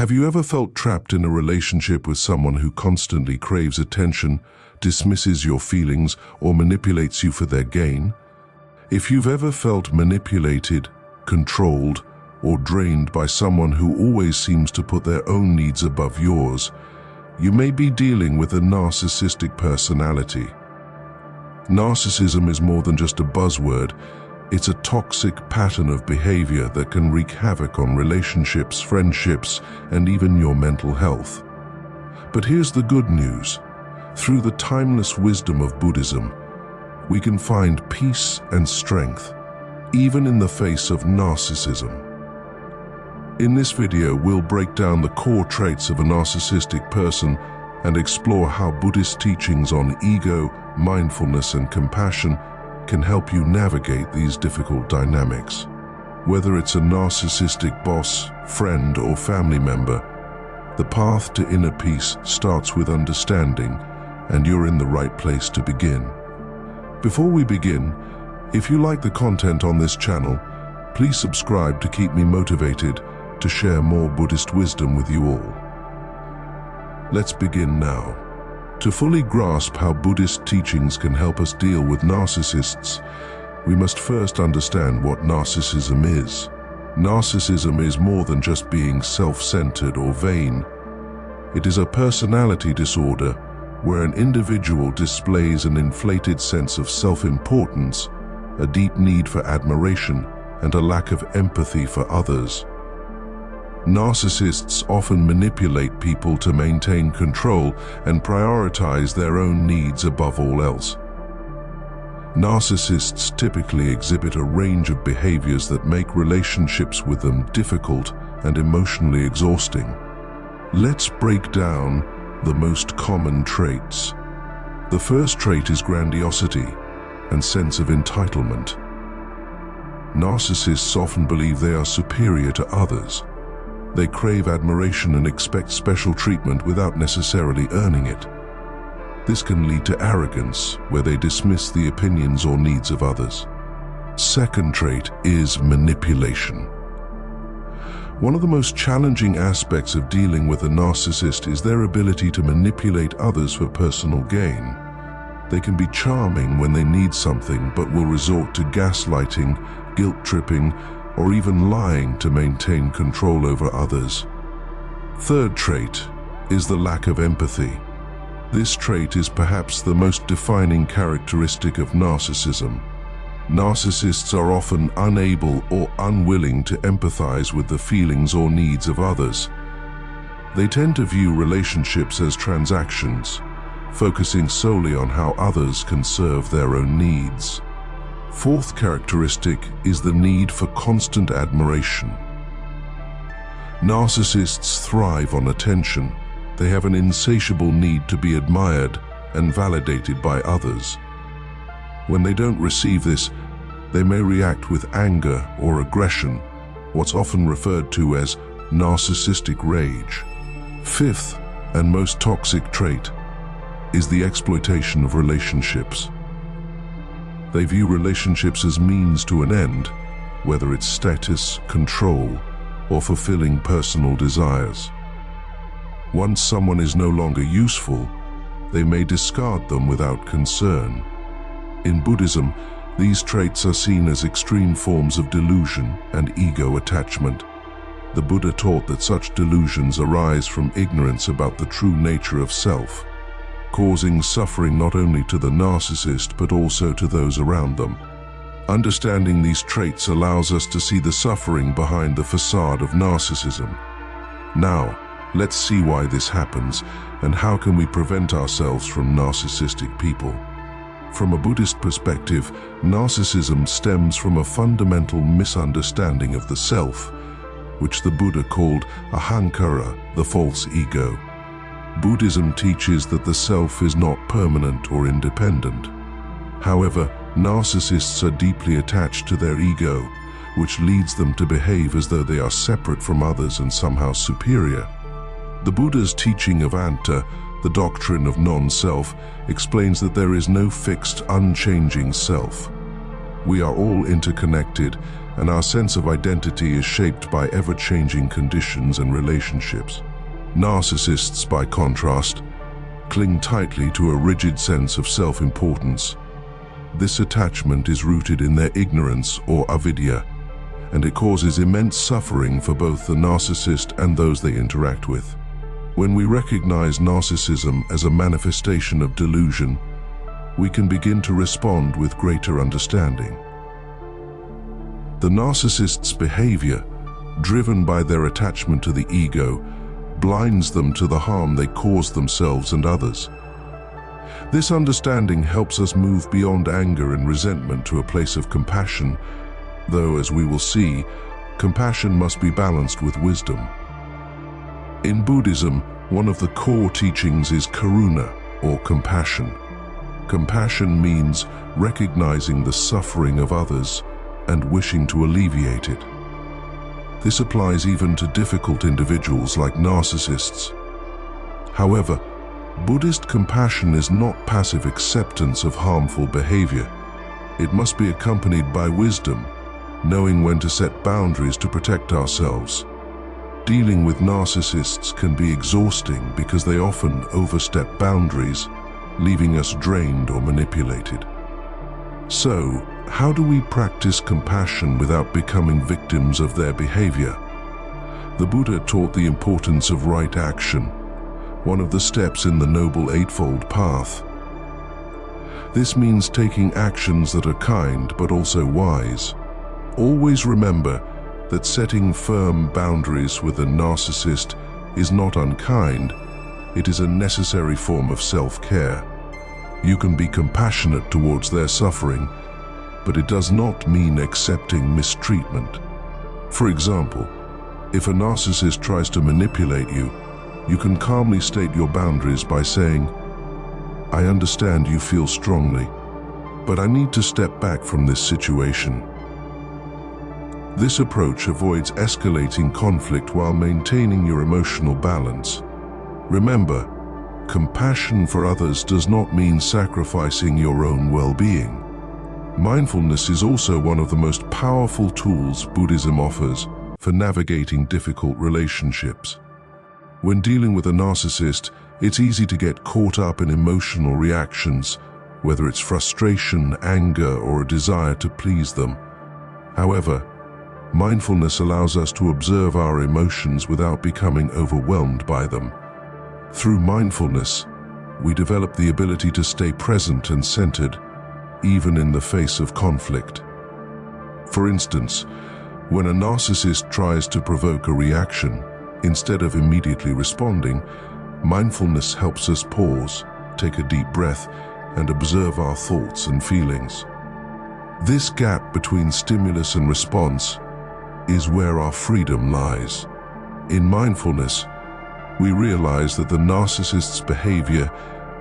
Have you ever felt trapped in a relationship with someone who constantly craves attention, dismisses your feelings, or manipulates you for their gain? If you've ever felt manipulated, controlled, or drained by someone who always seems to put their own needs above yours, you may be dealing with a narcissistic personality. Narcissism is more than just a buzzword. It's a toxic pattern of behavior that can wreak havoc on relationships, friendships, and even your mental health. But here's the good news. Through the timeless wisdom of Buddhism, we can find peace and strength, even in the face of narcissism. In this video, we'll break down the core traits of a narcissistic person and explore how Buddhist teachings on ego, mindfulness, and compassion can help you navigate these difficult dynamics. Whether it's a narcissistic boss, friend, or family member, the path to inner peace starts with understanding, and you're in the right place to begin. Before we begin, if you like the content on this channel, please subscribe to keep me motivated to share more Buddhist wisdom with you all. Let's begin now. To fully grasp how Buddhist teachings can help us deal with narcissists, we must first understand what narcissism is. Narcissism is more than just being self-centered or vain. It is a personality disorder where an individual displays an inflated sense of self-importance, a deep need for admiration, and a lack of empathy for others. Narcissists often manipulate people to maintain control and prioritize their own needs above all else. Narcissists typically exhibit a range of behaviors that make relationships with them difficult and emotionally exhausting. Let's break down the most common traits. The first trait is grandiosity and sense of entitlement. Narcissists often believe they are superior to others. They crave admiration and expect special treatment without necessarily earning it. This can lead to arrogance, where they dismiss the opinions or needs of others. Second trait is manipulation. One of the most challenging aspects of dealing with a narcissist is their ability to manipulate others for personal gain. They can be charming when they need something, but will resort to gaslighting, guilt-tripping, or even lying to maintain control over others. Third trait is the lack of empathy. This trait is perhaps the most defining characteristic of narcissism. Narcissists are often unable or unwilling to empathize with the feelings or needs of others. They tend to view relationships as transactions, focusing solely on how others can serve their own needs. Fourth characteristic is the need for constant admiration. Narcissists thrive on attention. They have an insatiable need to be admired and validated by others. When they don't receive this, they may react with anger or aggression, what's often referred to as narcissistic rage. Fifth and most toxic trait is the exploitation of relationships. They view relationships as means to an end, whether it's status, control, or fulfilling personal desires. Once someone is no longer useful, they may discard them without concern. In Buddhism, these traits are seen as extreme forms of delusion and ego attachment. The Buddha taught that such delusions arise from ignorance about the true nature of self, causing suffering not only to the narcissist but also to those around them. Understanding these traits allows us to see the suffering behind the facade of narcissism. Now, let's see why this happens and how can we prevent ourselves from narcissistic people. From a Buddhist perspective, narcissism stems from a fundamental misunderstanding of the self, which the Buddha called ahankara, the false ego. Buddhism teaches that the self is not permanent or independent. However, narcissists are deeply attached to their ego, which leads them to behave as though they are separate from others and somehow superior. The Buddha's teaching of anta, the doctrine of non-self, explains that there is no fixed, unchanging self. We are all interconnected, and our sense of identity is shaped by ever-changing conditions and relationships. Narcissists, by contrast, cling tightly to a rigid sense of self-importance. This attachment is rooted in their ignorance or avidya, and it causes immense suffering for both the narcissist and those they interact with. When we recognize narcissism as a manifestation of delusion, we can begin to respond with greater understanding. The narcissist's behavior, driven by their attachment to the ego, blinds them to the harm they cause themselves and others. This understanding helps us move beyond anger and resentment to a place of compassion, though, as we will see, compassion must be balanced with wisdom. In Buddhism, one of the core teachings is karuna, or compassion. Compassion means recognizing the suffering of others and wishing to alleviate it. This applies even to difficult individuals like narcissists. However, Buddhist compassion is not passive acceptance of harmful behavior. It must be accompanied by wisdom, knowing when to set boundaries to protect ourselves. Dealing with narcissists can be exhausting because they often overstep boundaries, leaving us drained or manipulated. So, how do we practice compassion without becoming victims of their behavior? The Buddha taught the importance of right action, one of the steps in the Noble Eightfold Path. This means taking actions that are kind but also wise. Always remember that setting firm boundaries with a narcissist is not unkind, it is a necessary form of self-care. You can be compassionate towards their suffering, but it does not mean accepting mistreatment. For example, if a narcissist tries to manipulate you, you can calmly state your boundaries by saying, "I understand you feel strongly, but I need to step back from this situation." This approach avoids escalating conflict while maintaining your emotional balance. Remember, compassion for others does not mean sacrificing your own well-being. Mindfulness is also one of the most powerful tools Buddhism offers for navigating difficult relationships. When dealing with a narcissist, it's easy to get caught up in emotional reactions, whether it's frustration, anger, or a desire to please them. However, mindfulness allows us to observe our emotions without becoming overwhelmed by them. Through mindfulness, we develop the ability to stay present and centered, even in the face of conflict. For instance, when a narcissist tries to provoke a reaction, instead of immediately responding, mindfulness helps us pause, take a deep breath, and observe our thoughts and feelings. This gap between stimulus and response is where our freedom lies. In mindfulness, we realize that the narcissist's behavior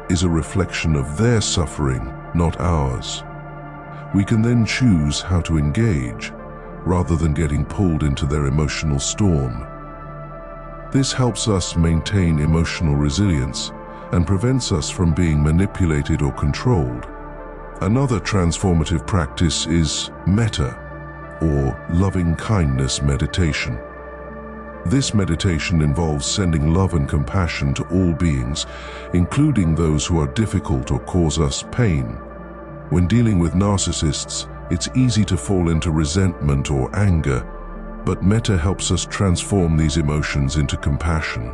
is a reflection of their suffering, not ours. We can then choose how to engage, rather than getting pulled into their emotional storm. This helps us maintain emotional resilience and prevents us from being manipulated or controlled. Another transformative practice is Metta, or loving-kindness meditation. This meditation involves sending love and compassion to all beings, including those who are difficult or cause us pain. When dealing with narcissists, it's easy to fall into resentment or anger, but Metta helps us transform these emotions into compassion.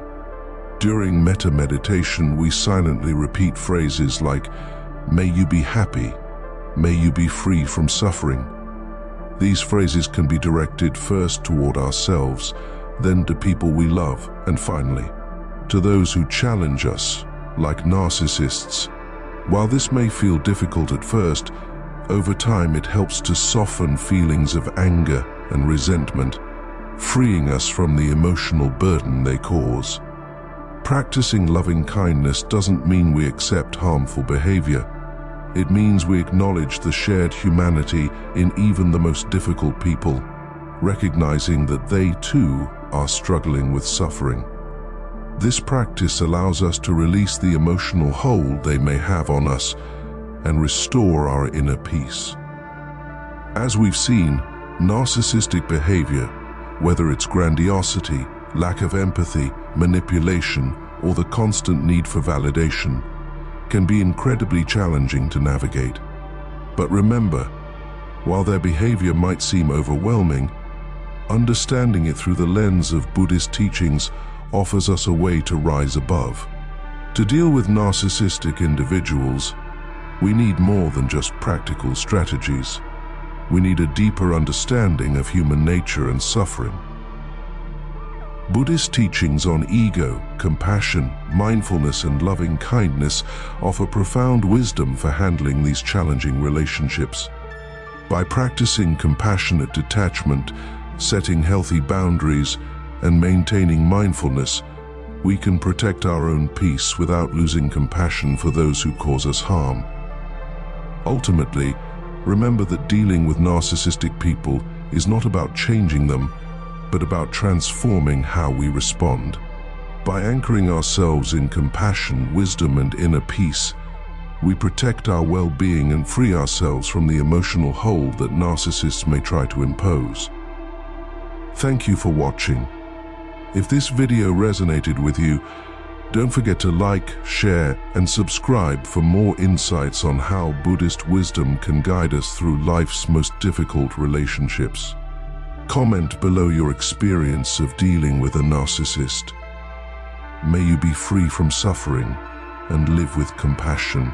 During Metta meditation, we silently repeat phrases like, "May you be happy," "May you be free from suffering." These phrases can be directed first toward ourselves, then to people we love, and finally, to those who challenge us, like narcissists. While this may feel difficult at first, over time it helps to soften feelings of anger and resentment, freeing us from the emotional burden they cause. Practicing loving kindness doesn't mean we accept harmful behavior. It means we acknowledge the shared humanity in even the most difficult people, recognizing that they too are struggling with suffering. This practice allows us to release the emotional hold they may have on us and restore our inner peace. As we've seen, Narcissistic behaviour, whether it's grandiosity, lack of empathy, manipulation, or the constant need for validation, can be incredibly challenging to navigate. But remember, while their behavior might seem overwhelming, understanding it through the lens of Buddhist teachings offers us a way to rise above. To deal with narcissistic individuals, we need more than just practical strategies. We need a deeper understanding of human nature and suffering. Buddhist teachings on ego, compassion, mindfulness, and loving kindness offer profound wisdom for handling these challenging relationships. By practicing compassionate detachment, setting healthy boundaries, and maintaining mindfulness, we can protect our own peace without losing compassion for those who cause us harm. Ultimately, remember that dealing with narcissistic people is not about changing them, but about transforming how we respond. By anchoring ourselves in compassion, wisdom, and inner peace, we protect our well-being and free ourselves from the emotional hold that narcissists may try to impose. Thank you for watching. If this video resonated with you, don't forget to like, share, and subscribe for more insights on how Buddhist wisdom can guide us through life's most difficult relationships. Comment below your experience of dealing with a narcissist. May you be free from suffering and live with compassion.